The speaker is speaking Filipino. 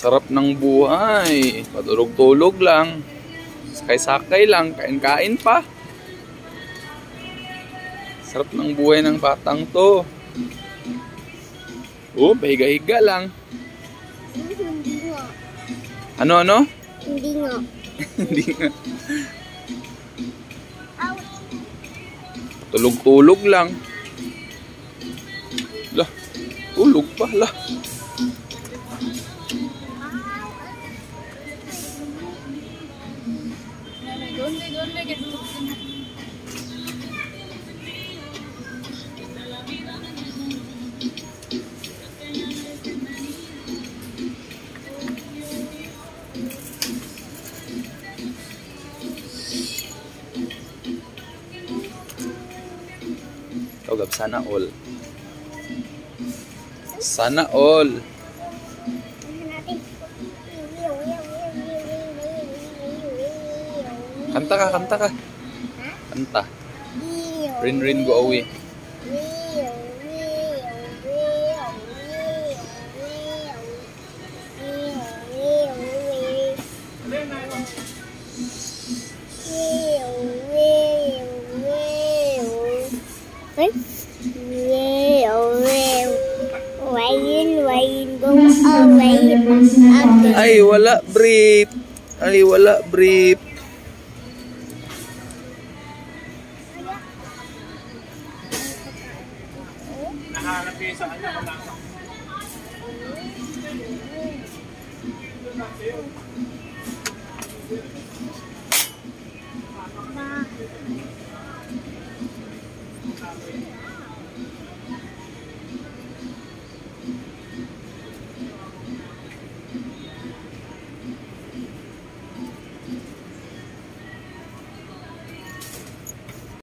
Sarap ng buhay. Patulog-tulog lang. Sakay-sakay lang. Kain-kain pa. Sarap ng buhay ng batang to. Oh, pahiga-higa lang. Hindi nga. Ano? Hindi nga. Hindi nga. Tulog-tulog lang. Lah, tulog pa lah. Tawag, sana all. Sana all. Kanta ka. Kanta. Rin go away. Ay, wala brief. Nahanap kayo sa kanya kung